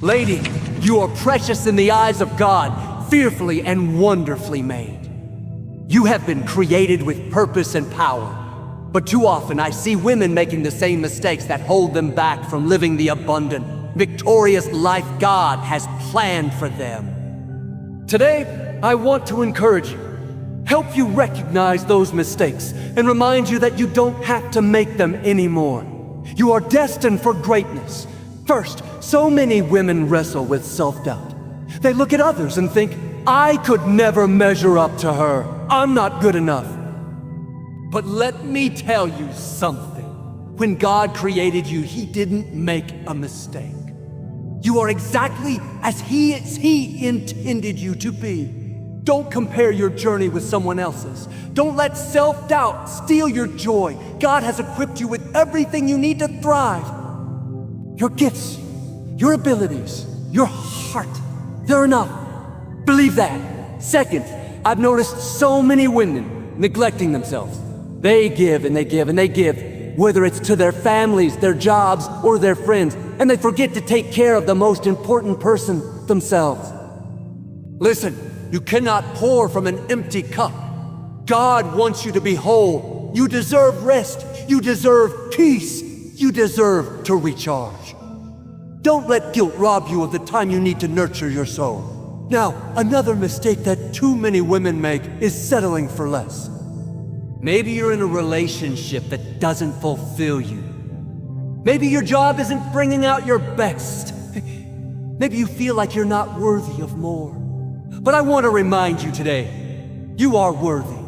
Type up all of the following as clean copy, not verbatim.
Lady, you are precious in the eyes of God, fearfully and wonderfully made. You have been created with purpose and power. But too often I see women making the same mistakes that hold them back from living the abundant, victorious life God has planned for them. Today, I want to encourage you, help you recognize those mistakes, and remind you that you don't have to make them anymore. You are destined for greatness. First, so many women wrestle with self-doubt. They look at others and think, I could never measure up to her. I'm not good enough. But let me tell you something. When God created you, He didn't make a mistake. You are exactly as He intended you to be. Don't compare your journey with someone else's. Don't let self-doubt steal your joy. God has equipped you with everything you need to thrive. Your gifts, your abilities, your heart, they're enough. Believe that. Second, I've noticed so many women neglecting themselves. They give and they give and they give, whether it's to their families, their jobs, or their friends, and they forget to take care of the most important person, themselves. Listen, you cannot pour from an empty cup. God wants you to be whole. You deserve rest. You deserve peace. You deserve to recharge. Don't let guilt rob you of the time you need to nurture your soul. Now, another mistake that too many women make is settling for less. Maybe you're in a relationship that doesn't fulfill you. Maybe your job isn't bringing out your best. Maybe you feel like you're not worthy of more. But I want to remind you today, you are worthy.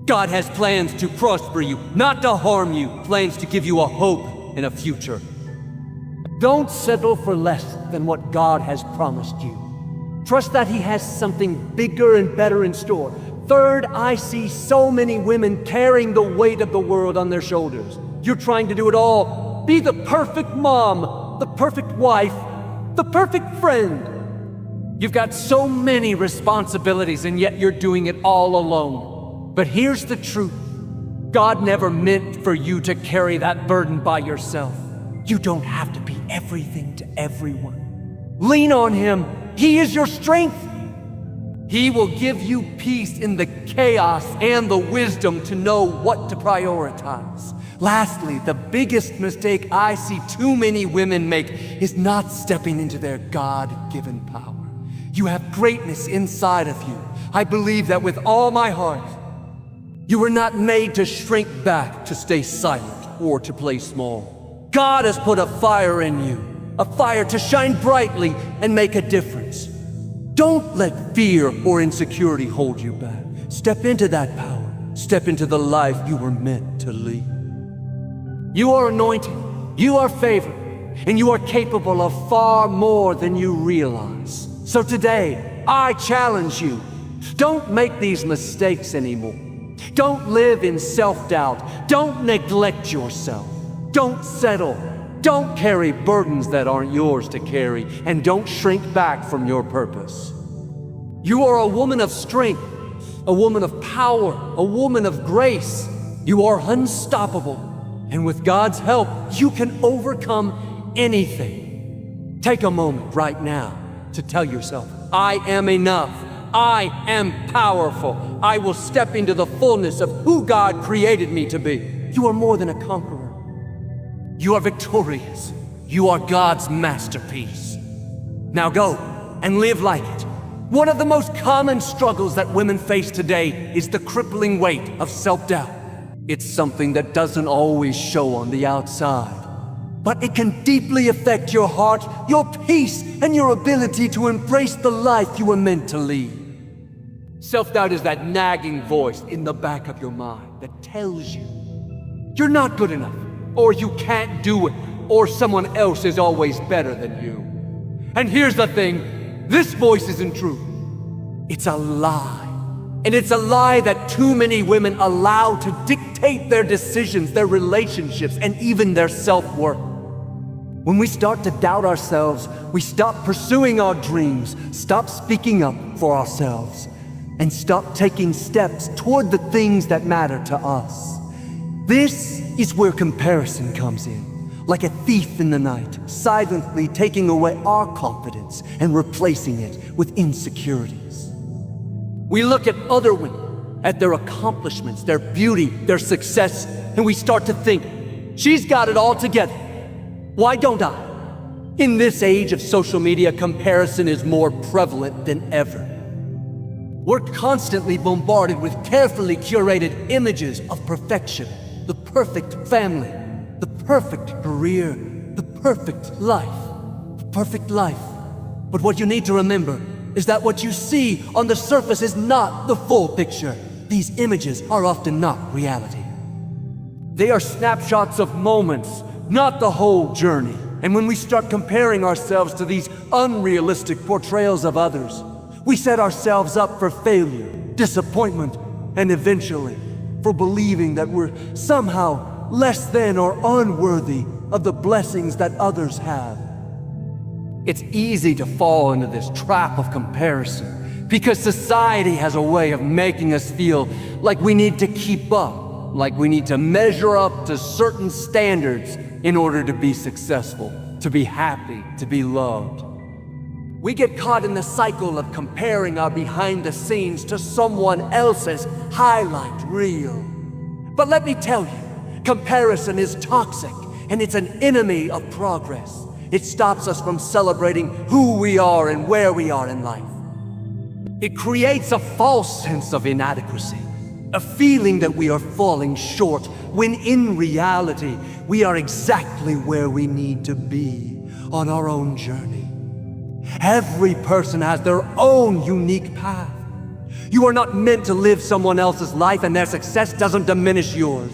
God has plans to prosper you, not to harm you, plans to give you a hope and a future. Don't settle for less than what God has promised you. Trust that He has something bigger and better in store. Third, I see so many women carrying the weight of the world on their shoulders. You're trying to do it all. Be the perfect mom, the perfect wife, the perfect friend. You've got so many responsibilities, and yet you're doing it all alone. But here's the truth. God never meant for you to carry that burden by yourself. You don't have to be everything to everyone. Lean on Him. He is your strength. He will give you peace in the chaos and the wisdom to know what to prioritize. Lastly, the biggest mistake I see too many women make is not stepping into their God-given power. You have greatness inside of you. I believe that with all my heart. You were not made to shrink back, to stay silent, or to play small. God has put a fire in you, a fire to shine brightly and make a difference. Don't let fear or insecurity hold you back. Step into that power. Step into the life you were meant to lead. You are anointed, you are favored, and you are capable of far more than you realize. So today, I challenge you, don't make these mistakes anymore. Don't live in self-doubt. Don't neglect yourself. Don't settle. Don't carry burdens that aren't yours to carry, and don't shrink back from your purpose. You are a woman of strength, a woman of power, a woman of grace. You are unstoppable, and with God's help, you can overcome anything. Take a moment right now to tell yourself, I am enough. I am powerful. I will step into the fullness of who God created me to be. You are more than a conqueror. You are victorious. You are God's masterpiece. Now go and live like it. One of the most common struggles that women face today is the crippling weight of self-doubt. It's something that doesn't always show on the outside, but it can deeply affect your heart, your peace, and your ability to embrace the life you were meant to lead. Self-doubt is that nagging voice in the back of your mind that tells you you're not good enough, or you can't do it, or someone else is always better than you. And here's the thing, this voice isn't true. It's a lie. And it's a lie that too many women allow to dictate their decisions, their relationships, and even their self-worth. When we start to doubt ourselves, we stop pursuing our dreams, stop speaking up for ourselves, and stop taking steps toward the things that matter to us. This is where comparison comes in. like a thief in the night, silently taking away our confidence and replacing it with insecurities. We look at other women, at their accomplishments, their beauty, their success, and we start to think, she's got it all together. Why don't I? In this age of social media, comparison is more prevalent than ever. We're constantly bombarded with carefully curated images of perfection, the perfect family, the perfect career, the perfect life, the perfect life. But what you need to remember is that what you see on the surface is not the full picture. These images are often not reality. They are snapshots of moments, not the whole journey. And when we start comparing ourselves to these unrealistic portrayals of others, we set ourselves up for failure, disappointment, and eventually for believing that we're somehow less than or unworthy of the blessings that others have. It's easy to fall into this trap of comparison because society has a way of making us feel like we need to keep up, like we need to measure up to certain standards in order to be successful, to be happy, to be loved. We get caught in the cycle of comparing our behind the scenes to someone else's highlight reel. But let me tell you, comparison is toxic and it's an enemy of progress. It stops us from celebrating who we are and where we are in life. It creates a false sense of inadequacy, a feeling that we are falling short, when in reality, we are exactly where we need to be on our own journey. Every person has their own unique path. You are not meant to live someone else's life, and their success doesn't diminish yours.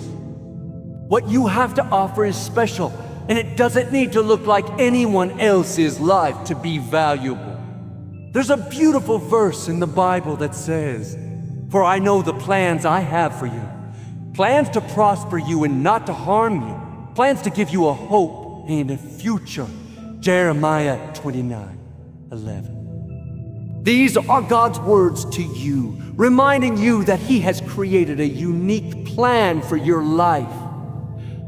What you have to offer is special, and it doesn't need to look like anyone else's life to be valuable. There's a beautiful verse in the Bible that says, "For I know the plans I have for you, plans to prosper you and not to harm you, plans to give you a hope and a future." Jeremiah 29:11. These are God's words to you, reminding you that He has created a unique plan for your life.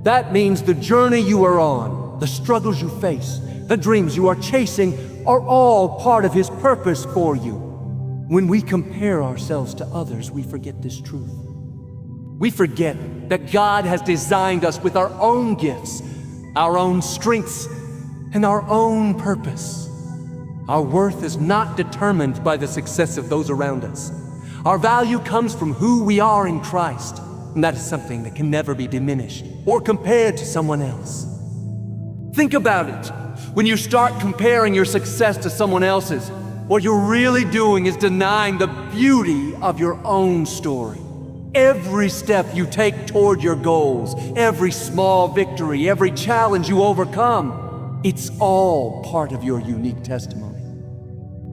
That means the journey you are on, the struggles you face, the dreams you are chasing are all part of His purpose for you. When we compare ourselves to others, we forget this truth. We forget that God has designed us with our own gifts, our own strengths, and our own purpose. Our worth is not determined by the success of those around us. Our value comes from who we are in Christ, and that is something that can never be diminished or compared to someone else. Think about it. When you start comparing your success to someone else's, what you're really doing is denying the beauty of your own story. Every step you take toward your goals, every small victory, every challenge you overcome, it's all part of your unique testimony.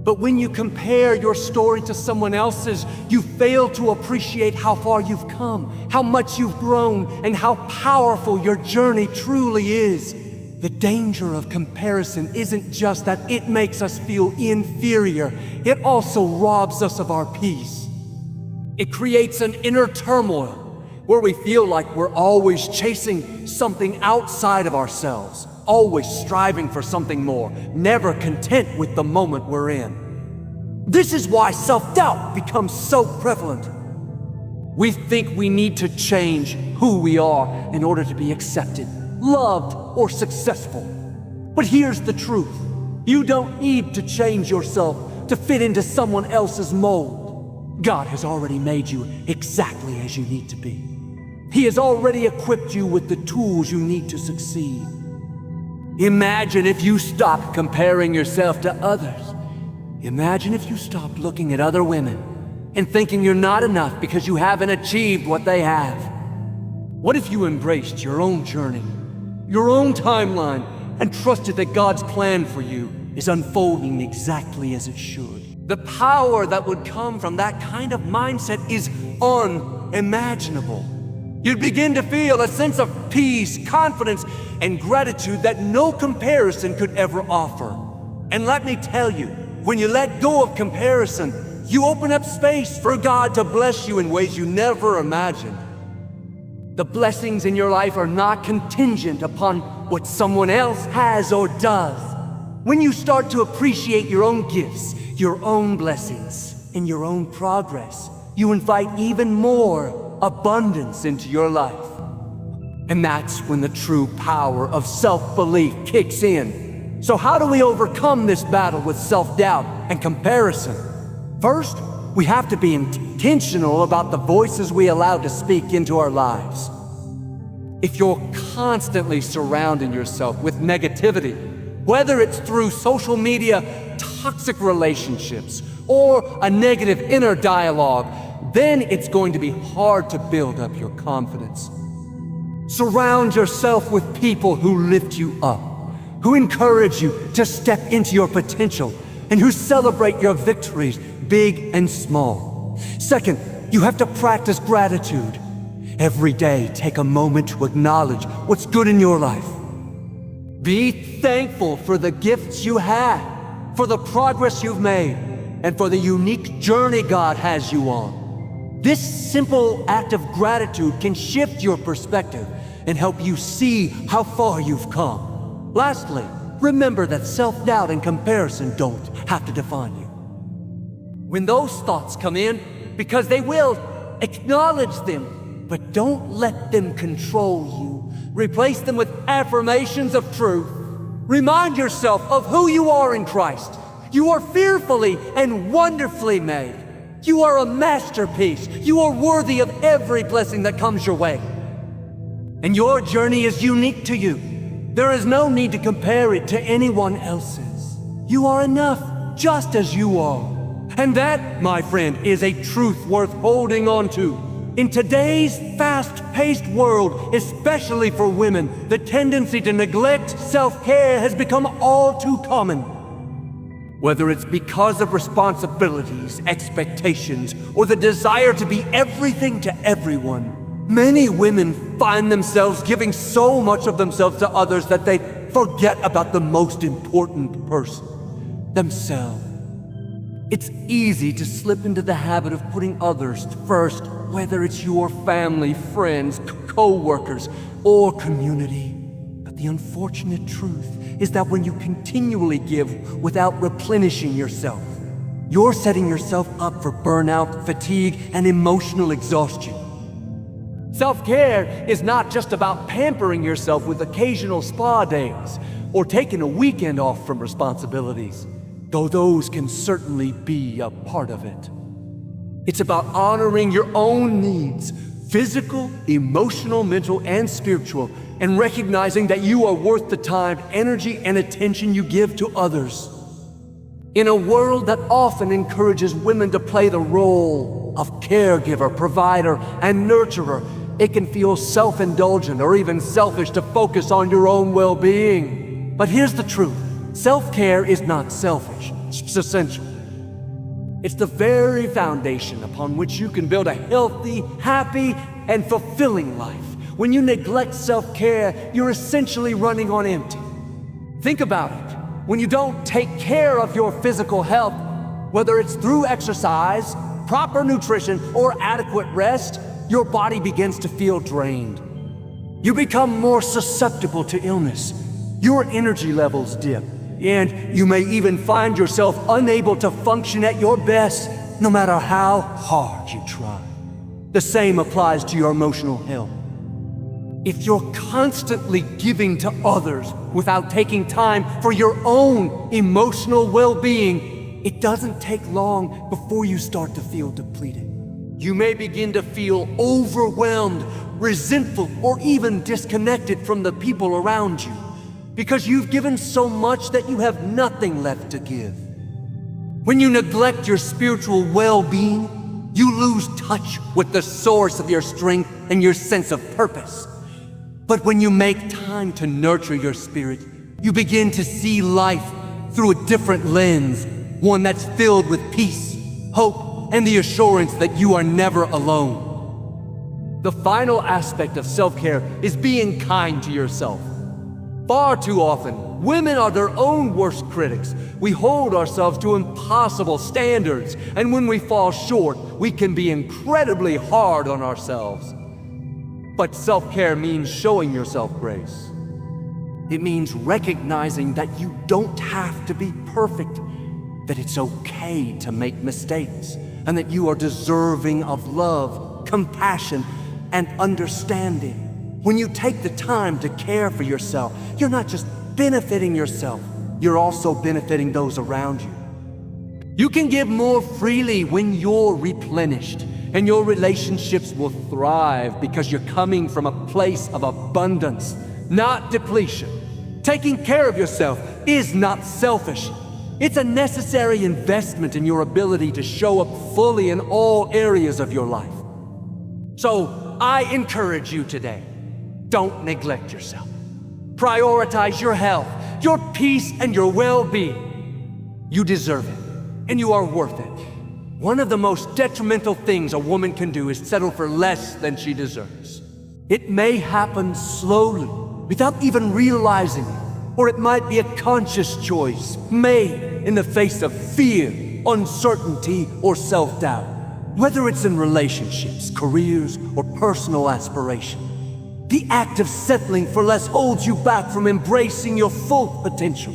But when you compare your story to someone else's, you fail to appreciate how far you've come, how much you've grown, and how powerful your journey truly is. The danger of comparison isn't just that it makes us feel inferior, it also robs us of our peace. It creates an inner turmoil where we feel like we're always chasing something outside of ourselves, always striving for something more, never content with the moment we're in. This is why self-doubt becomes so prevalent. We think we need to change who we are in order to be accepted, loved, or successful. But here's the truth. You don't need to change yourself to fit into someone else's mold. God has already made you exactly as you need to be. He has already equipped you with the tools you need to succeed. Imagine if you stopped comparing yourself to others. Imagine if you stopped looking at other women and thinking you're not enough because you haven't achieved what they have. What if you embraced your own journey, your own timeline, and trusted that God's plan for you is unfolding exactly as it should? The power that would come from that kind of mindset is unimaginable. You'd begin to feel a sense of peace, confidence, and gratitude that no comparison could ever offer. And let me tell you, when you let go of comparison, you open up space for God to bless you in ways you never imagined. The blessings in your life are not contingent upon what someone else has or does. When you start to appreciate your own gifts, your own blessings, and your own progress, you invite even more abundance into your life. And that's when the true power of self-belief kicks in. So how do we overcome this battle with self-doubt and comparison? First, we have to be intentional about the voices we allow to speak into our lives. If you're constantly surrounding yourself with negativity, whether it's through social media, toxic relationships, or a negative inner dialogue, then it's going to be hard to build up your confidence. Surround yourself with people who lift you up, who encourage you to step into your potential, and who celebrate your victories, big and small. Second, you have to practice gratitude. Every day, take a moment to acknowledge what's good in your life. Be thankful for the gifts you have, for the progress you've made, and for the unique journey God has you on. This simple act of gratitude can shift your perspective and help you see how far you've come. Lastly, remember that self-doubt and comparison don't have to define you. When those thoughts come in, because they will, acknowledge them, but don't let them control you. Replace them with affirmations of truth. Remind yourself of who you are in Christ. You are fearfully and wonderfully made. You are a masterpiece. You are worthy of every blessing that comes your way. And your journey is unique to you. There is no need to compare it to anyone else's. You are enough just as you are. And that, my friend, is a truth worth holding on to. In today's fast-paced world, especially for women, the tendency to neglect self-care has become all too common. Whether it's because of responsibilities, expectations, or the desire to be everything to everyone, many women find themselves giving so much of themselves to others that they forget about the most important person, themselves. It's easy to slip into the habit of putting others first, whether it's your family, friends, co-workers, or community. But the unfortunate truth is that when you continually give without replenishing yourself, you're setting yourself up for burnout, fatigue, and emotional exhaustion. Self-care is not just about pampering yourself with occasional spa days or taking a weekend off from responsibilities, though those can certainly be a part of it. It's about honoring your own needs, physical, emotional, mental, and spiritual, and recognizing that you are worth the time, energy, and attention you give to others. In a world that often encourages women to play the role of caregiver, provider, and nurturer, it can feel self-indulgent or even selfish to focus on your own well-being. But here's the truth. Self-care is not selfish, it's essential. It's the very foundation upon which you can build a healthy, happy, and fulfilling life. When you neglect self-care, you're essentially running on empty. Think about it. When you don't take care of your physical health, whether it's through exercise, proper nutrition, or adequate rest, your body begins to feel drained. You become more susceptible to illness. Your energy levels dip, and you may even find yourself unable to function at your best, no matter how hard you try. The same applies to your emotional health. If you're constantly giving to others without taking time for your own emotional well-being, it doesn't take long before you start to feel depleted. You may begin to feel overwhelmed, resentful, or even disconnected from the people around you, because you've given so much that you have nothing left to give. When you neglect your spiritual well-being, you lose touch with the source of your strength and your sense of purpose. But when you make time to nurture your spirit, you begin to see life through a different lens, one that's filled with peace, hope, and the assurance that you are never alone. The final aspect of self-care is being kind to yourself. Far too often, women are their own worst critics. We hold ourselves to impossible standards, and when we fall short, we can be incredibly hard on ourselves. But self-care means showing yourself grace. It means recognizing that you don't have to be perfect, that it's okay to make mistakes, and that you are deserving of love, compassion, and understanding. When you take the time to care for yourself, you're not just benefiting yourself, you're also benefiting those around you. You can give more freely when you're replenished, and your relationships will thrive because you're coming from a place of abundance, not depletion. Taking care of yourself is not selfish. It's a necessary investment in your ability to show up fully in all areas of your life. So I encourage you today, don't neglect yourself. Prioritize your health, your peace, and your well-being. You deserve it, and you are worth it. One of the most detrimental things a woman can do is settle for less than she deserves. It may happen slowly, without even realizing it, or it might be a conscious choice made in the face of fear, uncertainty, or self-doubt. Whether it's in relationships, careers, or personal aspiration, the act of settling for less holds you back from embracing your full potential.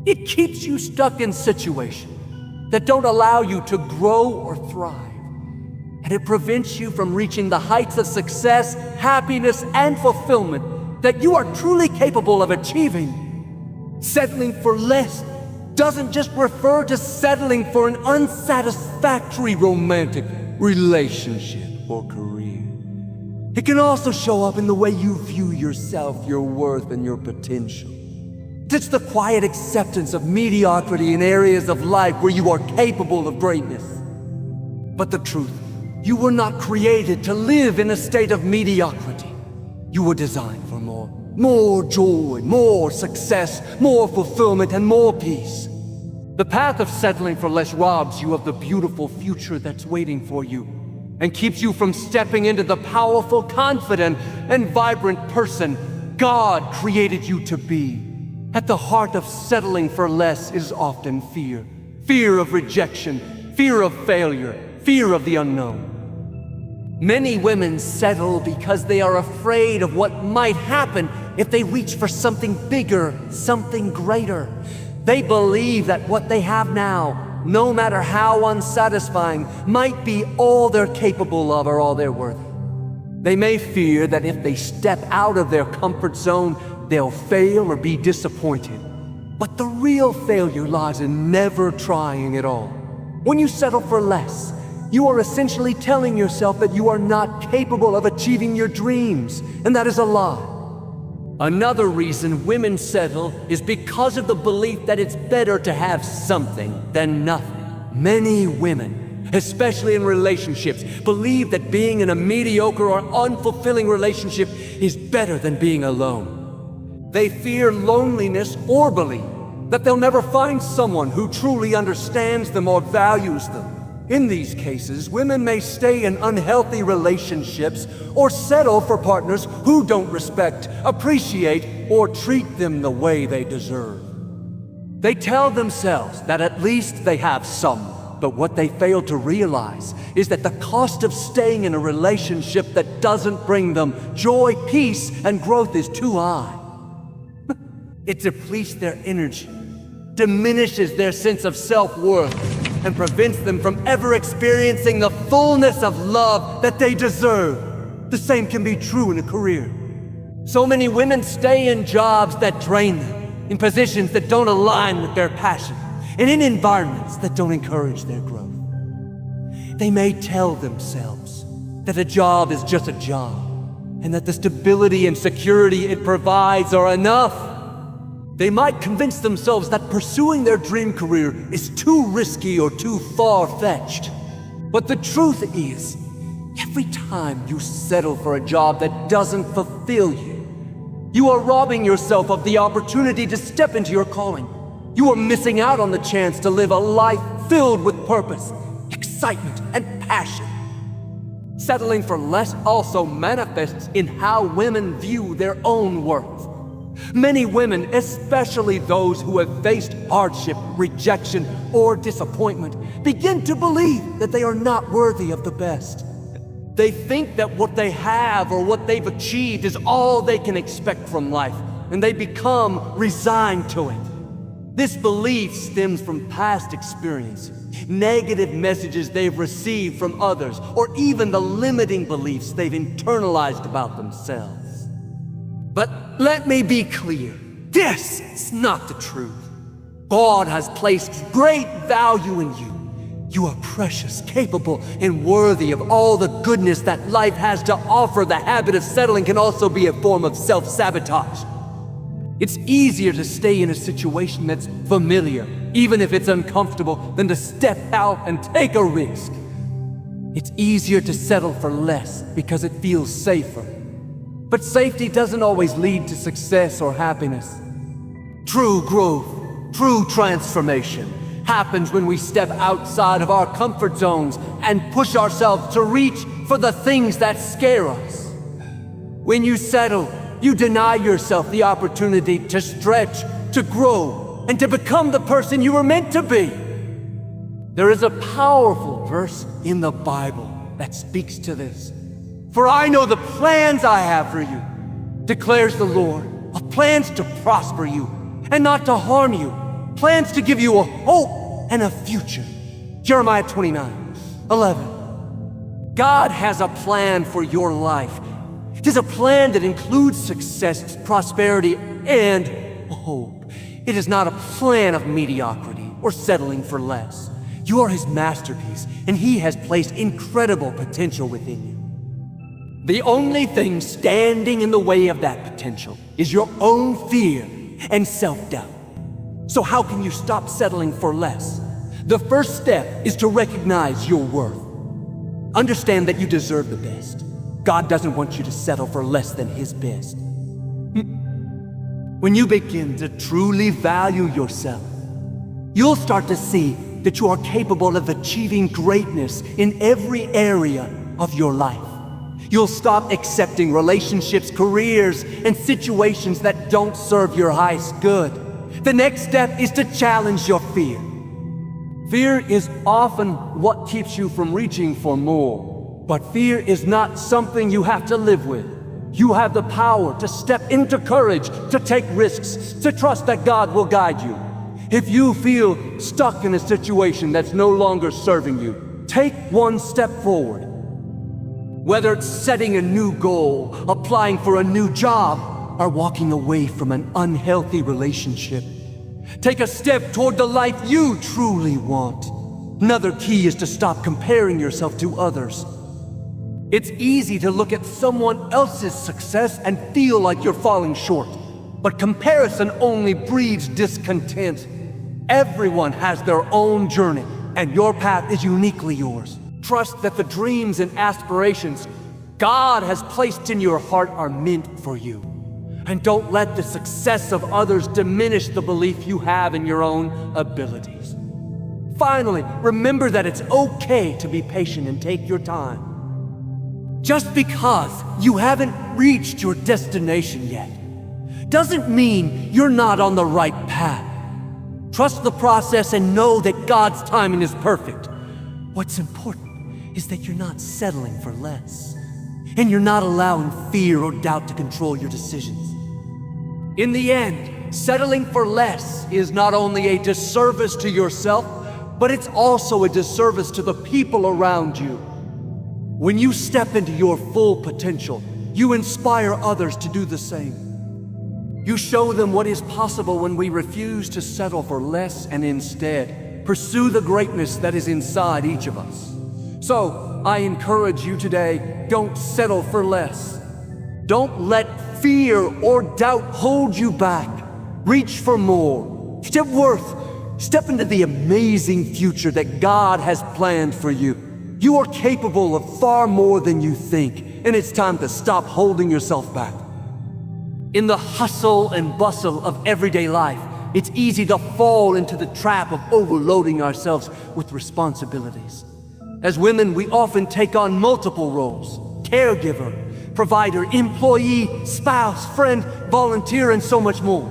It keeps you stuck in situations that don't allow you to grow or thrive. And it prevents you from reaching the heights of success, happiness, and fulfillment that you are truly capable of achieving. Settling for less doesn't just refer to settling for an unsatisfactory romantic relationship or career. It can also show up in the way you view yourself, your worth, and your potential. It's the quiet acceptance of mediocrity in areas of life where you are capable of greatness. But the truth, you were not created to live in a state of mediocrity. You were designed for more. More joy, more success, more fulfillment, and more peace. The path of settling for less robs you of the beautiful future that's waiting for you, and keeps you from stepping into the powerful, confident, and vibrant person God created you to be. At the heart of settling for less is often fear. Fear of rejection, fear of failure, fear of the unknown. Many women settle because they are afraid of what might happen if they reach for something bigger, something greater. They believe that what they have now, no matter how unsatisfying, might be all they're capable of or all they're worth. They may fear that if they step out of their comfort zone, they'll fail or be disappointed. But the real failure lies in never trying at all. When you settle for less, you are essentially telling yourself that you are not capable of achieving your dreams, and that is a lie. Another reason women settle is because of the belief that it's better to have something than nothing. Many women, especially in relationships, believe that being in a mediocre or unfulfilling relationship is better than being alone. They fear loneliness or believe that they'll never find someone who truly understands them or values them. In these cases, women may stay in unhealthy relationships or settle for partners who don't respect, appreciate, or treat them the way they deserve. They tell themselves that at least they have someone, but what they fail to realize is that the cost of staying in a relationship that doesn't bring them joy, peace, and growth is too high. It depletes their energy, diminishes their sense of self-worth, and prevents them from ever experiencing the fullness of love that they deserve. The same can be true in a career. So many women stay in jobs that drain them, in positions that don't align with their passion, and in environments that don't encourage their growth. They may tell themselves that a job is just a job, and that the stability and security it provides are enough. They might convince themselves that pursuing their dream career is too risky or too far-fetched. But the truth is, every time you settle for a job that doesn't fulfill you, you are robbing yourself of the opportunity to step into your calling. You are missing out on the chance to live a life filled with purpose, excitement, and passion. Settling for less also manifests in how women view their own worth. Many women, especially those who have faced hardship, rejection, or disappointment, begin to believe that they are not worthy of the best. They think that what they have or what they've achieved is all they can expect from life, and they become resigned to it. This belief stems from past experiences, negative messages they've received from others, or even the limiting beliefs they've internalized about themselves. But let me be clear, this is not the truth. God has placed great value in you. You are precious, capable, and worthy of all the goodness that life has to offer. The habit of settling can also be a form of self-sabotage. It's easier to stay in a situation that's familiar, even if it's uncomfortable, than to step out and take a risk. It's easier to settle for less because it feels safer. But safety doesn't always lead to success or happiness. True growth, true transformation happens when we step outside of our comfort zones and push ourselves to reach for the things that scare us. When you settle, you deny yourself the opportunity to stretch, to grow, and to become the person you were meant to be. There is a powerful verse in the Bible that speaks to this. For I know the plans I have for you, declares the Lord, of plans to prosper you and not to harm you, plans to give you a hope and a future. Jeremiah 29:11. God has a plan for your life. It is a plan that includes success, prosperity, and hope. It is not a plan of mediocrity or settling for less. You are His masterpiece, and He has placed incredible potential within you. The only thing standing in the way of that potential is your own fear and self-doubt. So how can you stop settling for less? The first step is to recognize your worth. Understand that you deserve the best. God doesn't want you to settle for less than His best. When you begin to truly value yourself, you'll start to see that you are capable of achieving greatness in every area of your life. You'll stop accepting relationships, careers, and situations that don't serve your highest good. The next step is to challenge your fear. Fear is often what keeps you from reaching for more. But fear is not something you have to live with. You have the power to step into courage, to take risks, to trust that God will guide you. If you feel stuck in a situation that's no longer serving you, take one step forward. Whether it's setting a new goal, applying for a new job, or walking away from an unhealthy relationship, take a step toward the life you truly want. Another key is to stop comparing yourself to others. It's easy to look at someone else's success and feel like you're falling short, but comparison only breeds discontent. Everyone has their own journey, and your path is uniquely yours. Trust that the dreams and aspirations God has placed in your heart are meant for you. And don't let the success of others diminish the belief you have in your own abilities. Finally, remember that it's okay to be patient and take your time. Just because you haven't reached your destination yet doesn't mean you're not on the right path. Trust the process and know that God's timing is perfect. What's important is that you're not settling for less, and you're not allowing fear or doubt to control your decisions. In the end, settling for less is not only a disservice to yourself, but it's also a disservice to the people around you. When you step into your full potential, you inspire others to do the same. You show them what is possible when we refuse to settle for less and instead pursue the greatness that is inside each of us. So, I encourage you today, don't settle for less. Don't let fear or doubt hold you back. Reach for more. Step into the amazing future that God has planned for you. You are capable of far more than you think, and it's time to stop holding yourself back. In the hustle and bustle of everyday life, it's easy to fall into the trap of overloading ourselves with responsibilities. As women, we often take on multiple roles: caregiver, provider, employee, spouse, friend, volunteer, and so much more.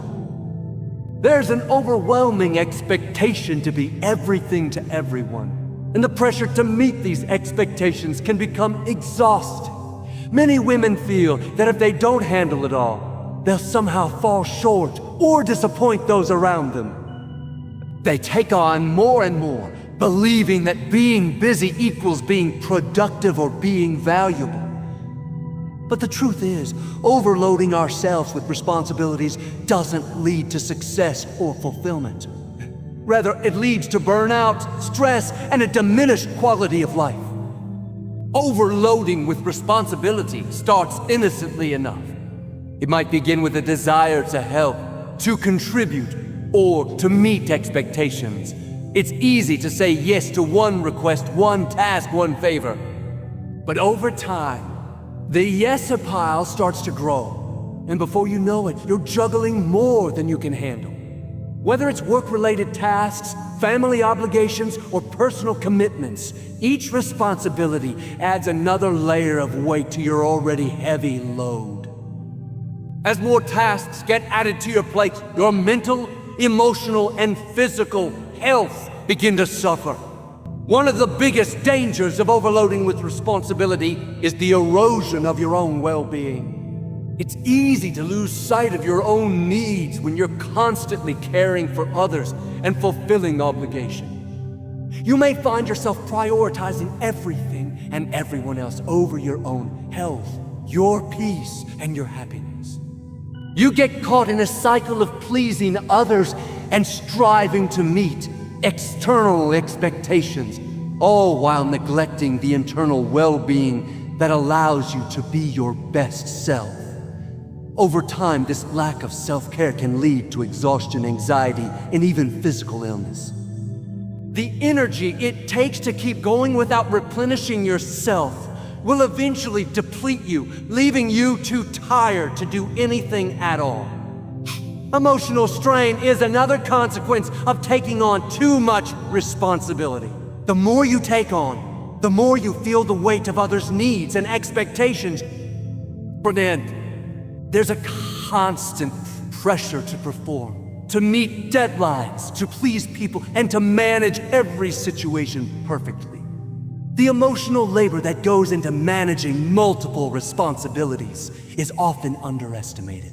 There's an overwhelming expectation to be everything to everyone. And the pressure to meet these expectations can become exhausting. Many women feel that if they don't handle it all, they'll somehow fall short or disappoint those around them. They take on more and more, believing that being busy equals being productive or being valuable. But the truth is, overloading ourselves with responsibilities doesn't lead to success or fulfillment. Rather, it leads to burnout, stress, and a diminished quality of life. Overloading with responsibility starts innocently enough. It might begin with a desire to help, to contribute, or to meet expectations. It's easy to say yes to one request, one task, one favor. But over time, the yes pile starts to grow, and before you know it, you're juggling more than you can handle. Whether it's work-related tasks, family obligations, or personal commitments, each responsibility adds another layer of weight to your already heavy load. As more tasks get added to your plate, your mental, emotional, and physical health begin to suffer. One of the biggest dangers of overloading with responsibility is the erosion of your own well-being. It's easy to lose sight of your own needs when you're constantly caring for others and fulfilling obligation. You may find yourself prioritizing everything and everyone else over your own health, your peace, and your happiness. You get caught in a cycle of pleasing others and striving to meet external expectations, all while neglecting the internal well-being that allows you to be your best self. Over time, this lack of self-care can lead to exhaustion, anxiety, and even physical illness. The energy it takes to keep going without replenishing yourself will eventually deplete you, leaving you too tired to do anything at all. Emotional strain is another consequence of taking on too much responsibility. The more you take on, the more you feel the weight of others' needs and expectations. But then, there's a constant pressure to perform, to meet deadlines, to please people, and to manage every situation perfectly. The emotional labor that goes into managing multiple responsibilities is often underestimated.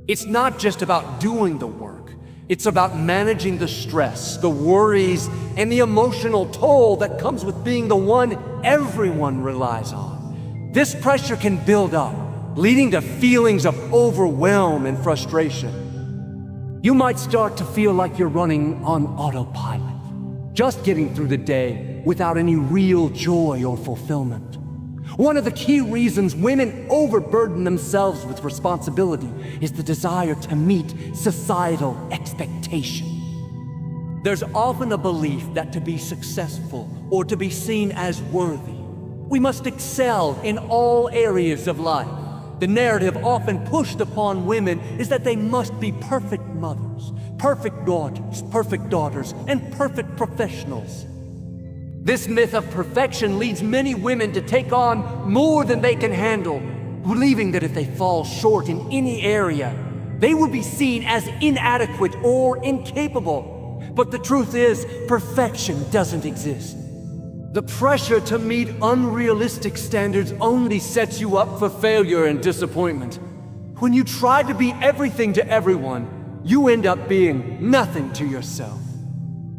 It's not just about doing the work. It's about managing the stress, the worries, and the emotional toll that comes with being the one everyone relies on. This pressure can build up, leading to feelings of overwhelm and frustration. You might start to feel like you're running on autopilot, just getting through the day without any real joy or fulfillment. One of the key reasons women overburden themselves with responsibility is the desire to meet societal expectation. There's often a belief that to be successful or to be seen as worthy, we must excel in all areas of life. The narrative often pushed upon women is that they must be perfect mothers, perfect daughters, and perfect professionals. This myth of perfection leads many women to take on more than they can handle, believing that if they fall short in any area, they will be seen as inadequate or incapable. But the truth is, perfection doesn't exist. The pressure to meet unrealistic standards only sets you up for failure and disappointment. When you try to be everything to everyone, you end up being nothing to yourself.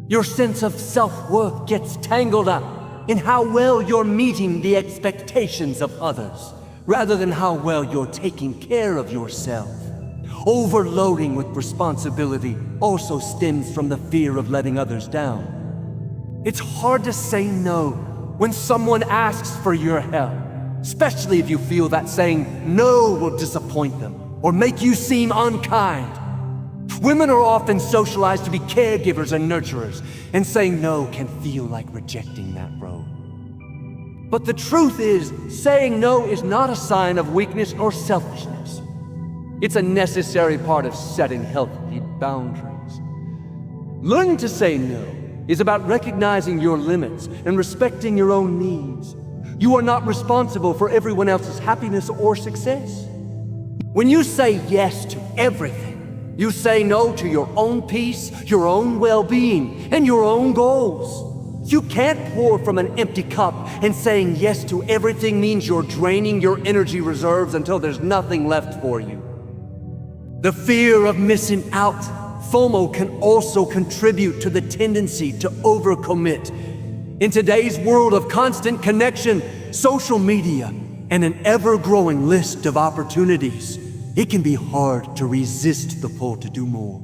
Your sense of self-worth gets tangled up in how well you're meeting the expectations of others, rather than how well you're taking care of yourself. Overloading with responsibility also stems from the fear of letting others down. It's hard to say no when someone asks for your help, especially if you feel that saying no will disappoint them or make you seem unkind. Women are often socialized to be caregivers and nurturers, and saying no can feel like rejecting that role. But the truth is, saying no is not a sign of weakness or selfishness. It's a necessary part of setting healthy boundaries. Learning to say no is about recognizing your limits and respecting your own needs. You are not responsible for everyone else's happiness or success. When you say yes to everything, you say no to your own peace, your own well-being, and your own goals. You can't pour from an empty cup, and saying yes to everything means you're draining your energy reserves until there's nothing left for you. The fear of missing out, FOMO, can also contribute to the tendency to overcommit. In today's world of constant connection, social media, and an ever-growing list of opportunities, it can be hard to resist the pull to do more.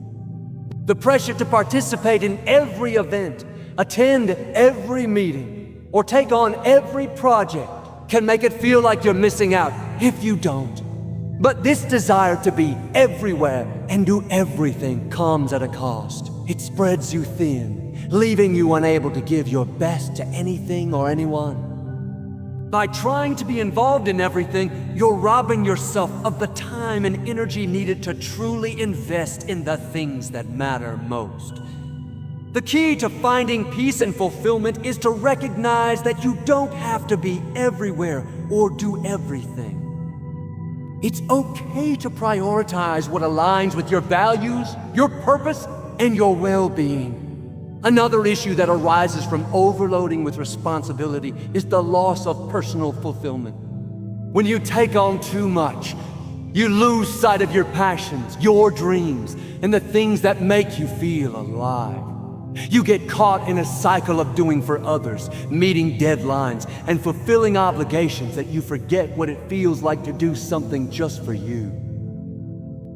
The pressure to participate in every event, attend every meeting, or take on every project can make it feel like you're missing out if you don't. But this desire to be everywhere and do everything comes at a cost. It spreads you thin, leaving you unable to give your best to anything or anyone. By trying to be involved in everything, you're robbing yourself of the time and energy needed to truly invest in the things that matter most. The key to finding peace and fulfillment is to recognize that you don't have to be everywhere or do everything. It's okay to prioritize what aligns with your values, your purpose, and your well-being. Another issue that arises from overloading with responsibility is the loss of personal fulfillment. When you take on too much, you lose sight of your passions, your dreams, and the things that make you feel alive. You get caught in a cycle of doing for others, meeting deadlines, and fulfilling obligations that you forget what it feels like to do something just for you.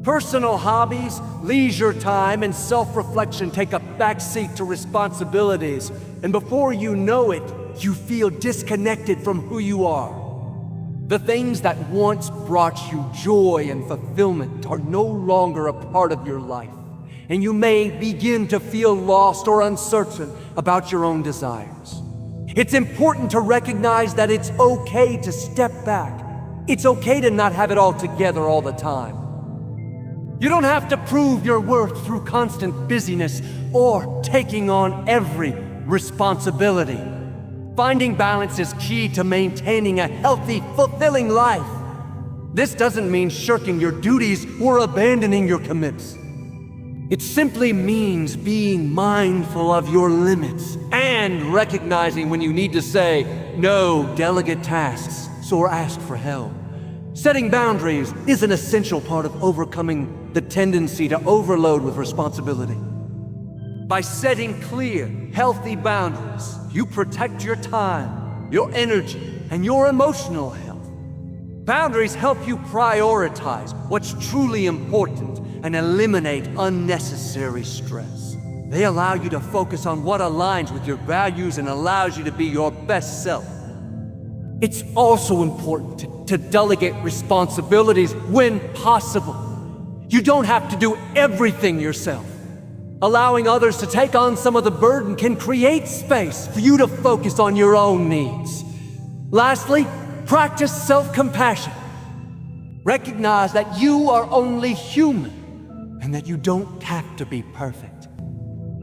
Personal hobbies, leisure time, and self-reflection take a backseat to responsibilities, and before you know it, you feel disconnected from who you are. The things that once brought you joy and fulfillment are no longer a part of your life, and you may begin to feel lost or uncertain about your own desires. It's important to recognize that it's okay to step back. It's okay to not have it all together all the time. You don't have to prove your worth through constant busyness or taking on every responsibility. Finding balance is key to maintaining a healthy, fulfilling life. This doesn't mean shirking your duties or abandoning your commitments. It simply means being mindful of your limits and recognizing when you need to say no, delegate tasks, or ask for help. Setting boundaries is an essential part of overcoming the tendency to overload with responsibility. By setting clear, healthy boundaries, you protect your time, your energy, and your emotional health. Boundaries help you prioritize what's truly important and eliminate unnecessary stress. They allow you to focus on what aligns with your values and allows you to be your best self. It's also important to delegate responsibilities when possible. You don't have to do everything yourself. Allowing others to take on some of the burden can create space for you to focus on your own needs. Lastly, practice self-compassion. Recognize that you are only human and that you don't have to be perfect.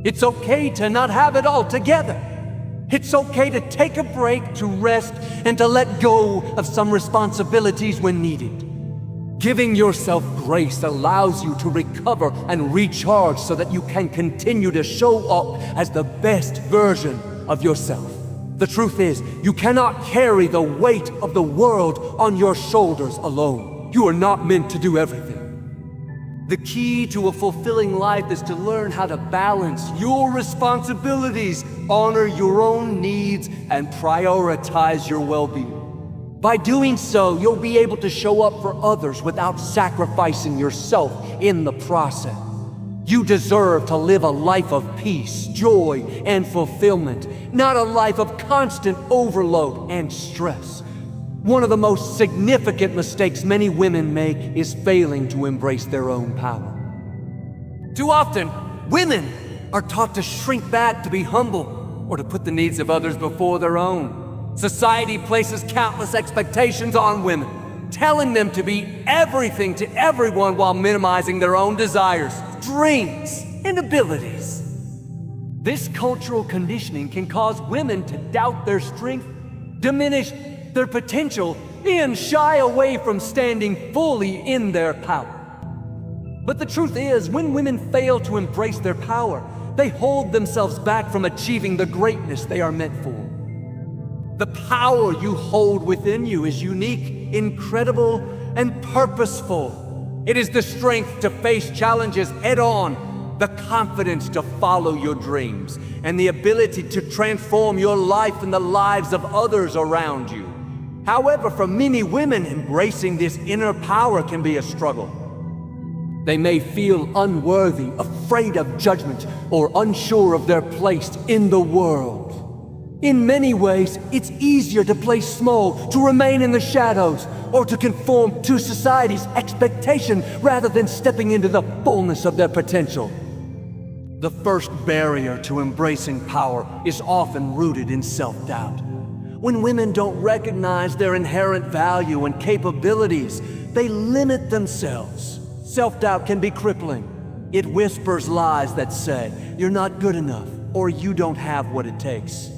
It's okay to not have it all together. It's okay to take a break, to rest, and to let go of some responsibilities when needed. Giving yourself grace allows you to recover and recharge so that you can continue to show up as the best version of yourself. The truth is, you cannot carry the weight of the world on your shoulders alone. You are not meant to do everything. The key to a fulfilling life is to learn how to balance your responsibilities, honor your own needs, and prioritize your well-being. By doing so, you'll be able to show up for others without sacrificing yourself in the process. You deserve to live a life of peace, joy, and fulfillment, not a life of constant overload and stress. One of the most significant mistakes many women make is failing to embrace their own power. Too often, women are taught to shrink back, to be humble, or to put the needs of others before their own. Society places countless expectations on women, telling them to be everything to everyone while minimizing their own desires, dreams, and abilities. This cultural conditioning can cause women to doubt their strength, diminish their potential, and shy away from standing fully in their power. But the truth is, when women fail to embrace their power, They hold themselves back from achieving the greatness they are meant for. The power you hold within you is unique, incredible, and purposeful. It is the strength to face challenges head-on, the confidence to follow your dreams, and the ability to transform your life and the lives of others around you. However, for many women, embracing this inner power can be a struggle. They may feel unworthy, afraid of judgment, or unsure of their place in the world. In many ways, it's easier to play small, to remain in the shadows, or to conform to society's expectation rather than stepping into the fullness of their potential. The first barrier to embracing power is often rooted in self-doubt. When women don't recognize their inherent value and capabilities, they limit themselves. Self-doubt can be crippling. It whispers lies that say, "You're not good enough," or "You don't have what it takes."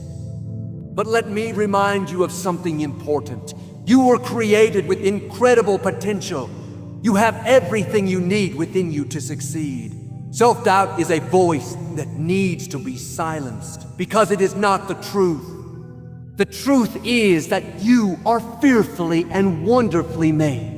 But let me remind you of something important. You were created with incredible potential. You have everything you need within you to succeed. Self-doubt is a voice that needs to be silenced because it is not the truth. The truth is that you are fearfully and wonderfully made.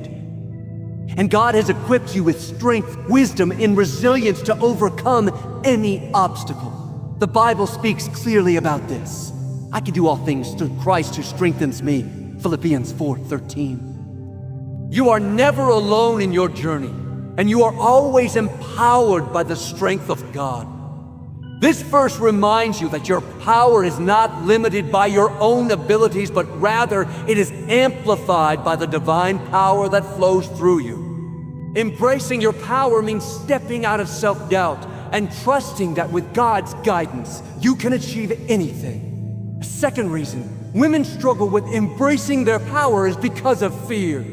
And God has equipped you with strength, wisdom, and resilience to overcome any obstacle. The Bible speaks clearly about this. I can do all things through Christ who strengthens me. Philippians 4:13. You are never alone in your journey, and you are always empowered by the strength of God. This verse reminds you that your power is not limited by your own abilities, but rather it is amplified by the divine power that flows through you. Embracing your power means stepping out of self-doubt and trusting that with God's guidance, you can achieve anything. A second reason women struggle with embracing their power is because of fear.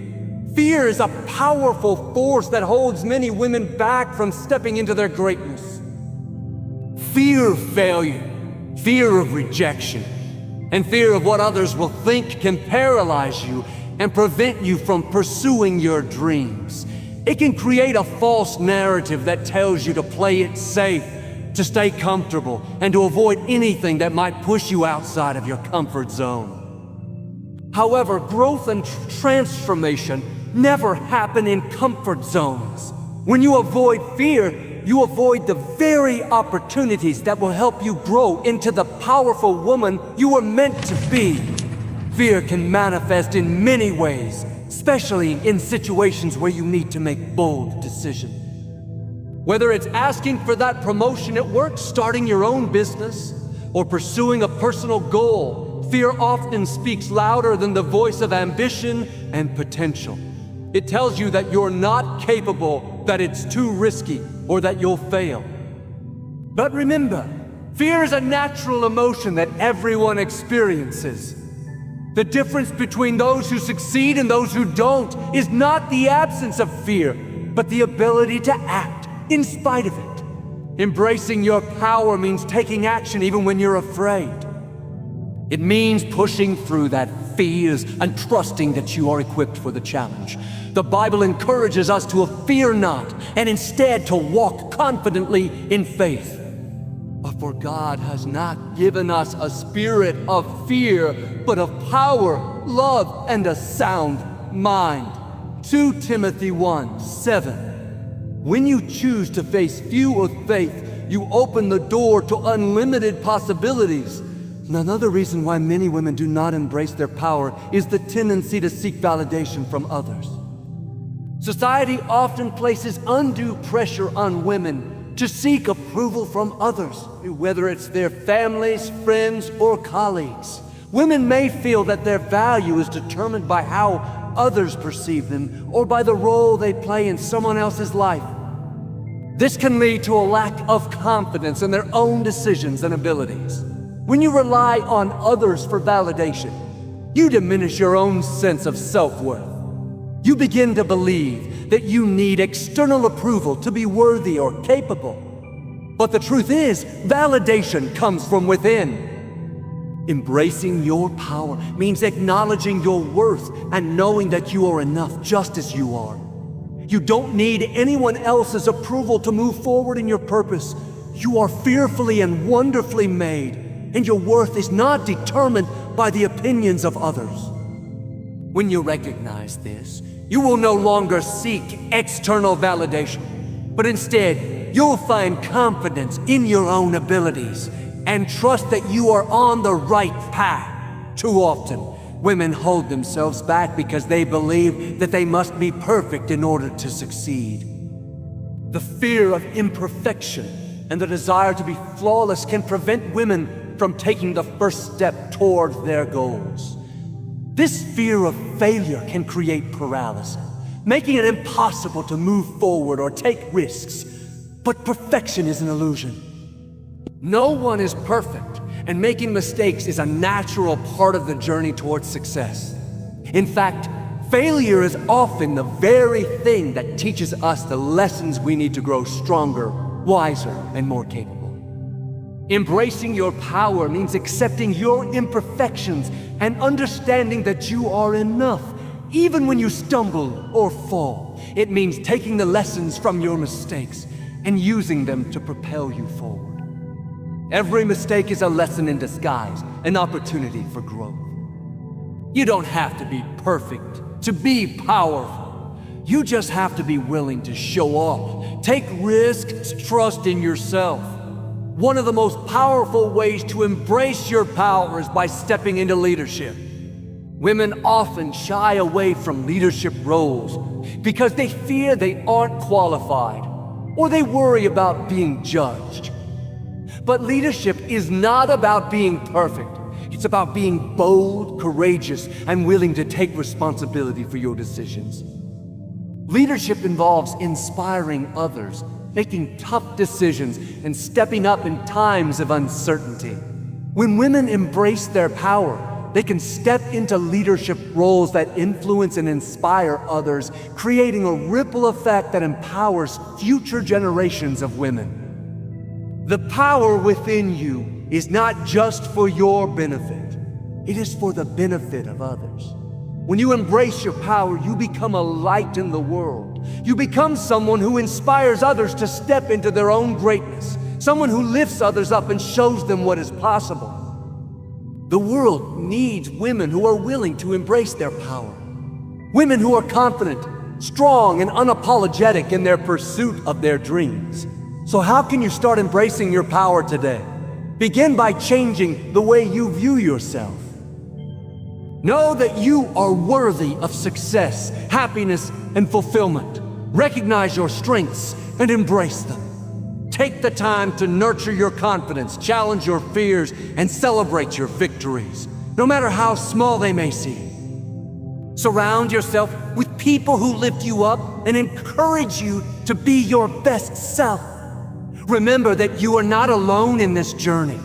Fear is a powerful force that holds many women back from stepping into their greatness. Fear of failure, fear of rejection, and fear of what others will think can paralyze you and prevent you from pursuing your dreams. It can create a false narrative that tells you to play it safe, to stay comfortable, and to avoid anything that might push you outside of your comfort zone. However, growth and transformation never happen in comfort zones. When you avoid fear, you avoid the very opportunities that will help you grow into the powerful woman you were meant to be. Fear can manifest in many ways, especially in situations where you need to make bold decisions. Whether it's asking for that promotion at work, starting your own business, or pursuing a personal goal, fear often speaks louder than the voice of ambition and potential. It tells you that you're not capable, that it's too risky, or that you'll fail. But remember, fear is a natural emotion that everyone experiences. The difference between those who succeed and those who don't is not the absence of fear, but the ability to act in spite of it. Embracing your power means taking action even when you're afraid. It means pushing through that fears and trusting that you are equipped for the challenge. The Bible encourages us to fear not, and instead to walk confidently in faith. For God has not given us a spirit of fear, but of power, love, and a sound mind. 2 Timothy 1:7. When you choose to face few with faith, you open the door to unlimited possibilities. Another reason why many women do not embrace their power is the tendency to seek validation from others. Society often places undue pressure on women to seek approval from others, whether it's their families, friends, or colleagues. Women may feel that their value is determined by how others perceive them or by the role they play in someone else's life. This can lead to a lack of confidence in their own decisions and abilities. When you rely on others for validation, you diminish your own sense of self-worth. You begin to believe that you need external approval to be worthy or capable. But the truth is, validation comes from within. Embracing your power means acknowledging your worth and knowing that you are enough just as you are. You don't need anyone else's approval to move forward in your purpose. You are fearfully and wonderfully made, and your worth is not determined by the opinions of others. When you recognize this, you will no longer seek external validation, but instead, you'll find confidence in your own abilities and trust that you are on the right path. Too often, women hold themselves back because they believe that they must be perfect in order to succeed. The fear of imperfection and the desire to be flawless can prevent women from taking the first step toward their goals. This fear of failure can create paralysis, making it impossible to move forward or take risks. But perfection is an illusion. No one is perfect, and making mistakes is a natural part of the journey towards success. In fact, failure is often the very thing that teaches us the lessons we need to grow stronger, wiser, and more capable. Embracing your power means accepting your imperfections and understanding that you are enough, even when you stumble or fall. It means taking the lessons from your mistakes and using them to propel you forward. Every mistake is a lesson in disguise, an opportunity for growth. You don't have to be perfect to be powerful. You just have to be willing to show up, take risks, trust in yourself. One of the most powerful ways to embrace your power is by stepping into leadership. Women often shy away from leadership roles because they fear they aren't qualified, or they worry about being judged. But leadership is not about being perfect. It's about being bold, courageous, and willing to take responsibility for your decisions. Leadership involves inspiring others, making tough decisions, and stepping up in times of uncertainty. When women embrace their power, they can step into leadership roles that influence and inspire others, creating a ripple effect that empowers future generations of women. The power within you is not just for your benefit. It is for the benefit of others. When you embrace your power, you become a light in the world. You become someone who inspires others to step into their own greatness, someone who lifts others up and shows them what is possible. The world needs women who are willing to embrace their power. Women who are confident, strong, and unapologetic in their pursuit of their dreams. So how can you start embracing your power today? Begin by changing the way you view yourself. Know that you are worthy of success, happiness, and fulfillment. Recognize your strengths and embrace them. Take the time to nurture your confidence, challenge your fears, and celebrate your victories, no matter how small they may seem. Surround yourself with people who lift you up and encourage you to be your best self. Remember that you are not alone in this journey,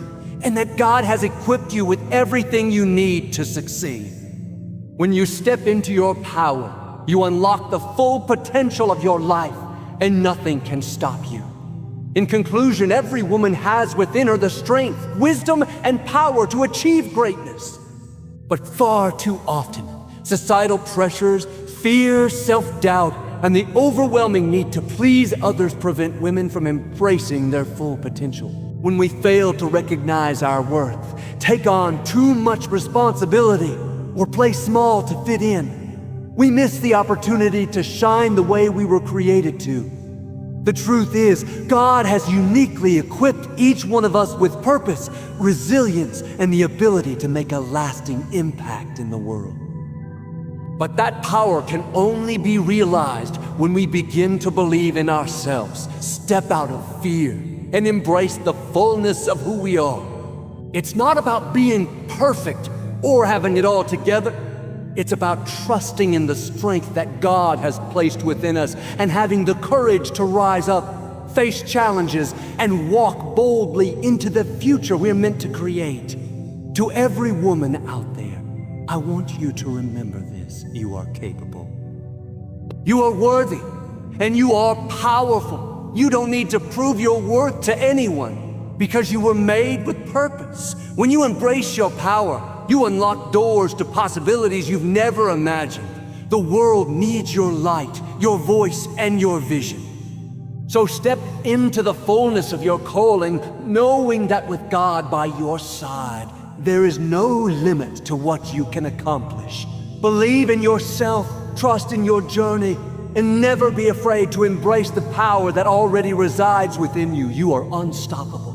and that God has equipped you with everything you need to succeed. When you step into your power, you unlock the full potential of your life, and nothing can stop you. In conclusion, every woman has within her the strength, wisdom, and power to achieve greatness. But far too often, societal pressures, fear, self-doubt, and the overwhelming need to please others prevent women from embracing their full potential. When we fail to recognize our worth, take on too much responsibility, or play small to fit in, we miss the opportunity to shine the way we were created to. The truth is, God has uniquely equipped each one of us with purpose, resilience, and the ability to make a lasting impact in the world. But that power can only be realized when we begin to believe in ourselves, step out of fear, and embrace the fullness of who we are. It's not about being perfect or having it all together. It's about trusting in the strength that God has placed within us and having the courage to rise up, face challenges, and walk boldly into the future we're meant to create. To every woman out there, I want you to remember this: you are capable. You are worthy, and you are powerful. You don't need to prove your worth to anyone because you were made with purpose. When you embrace your power, you unlock doors to possibilities you've never imagined. The world needs your light, your voice, and your vision. So step into the fullness of your calling, knowing that with God by your side, there is no limit to what you can accomplish. Believe in yourself, trust in your journey, and never be afraid to embrace the power that already resides within you. You are unstoppable.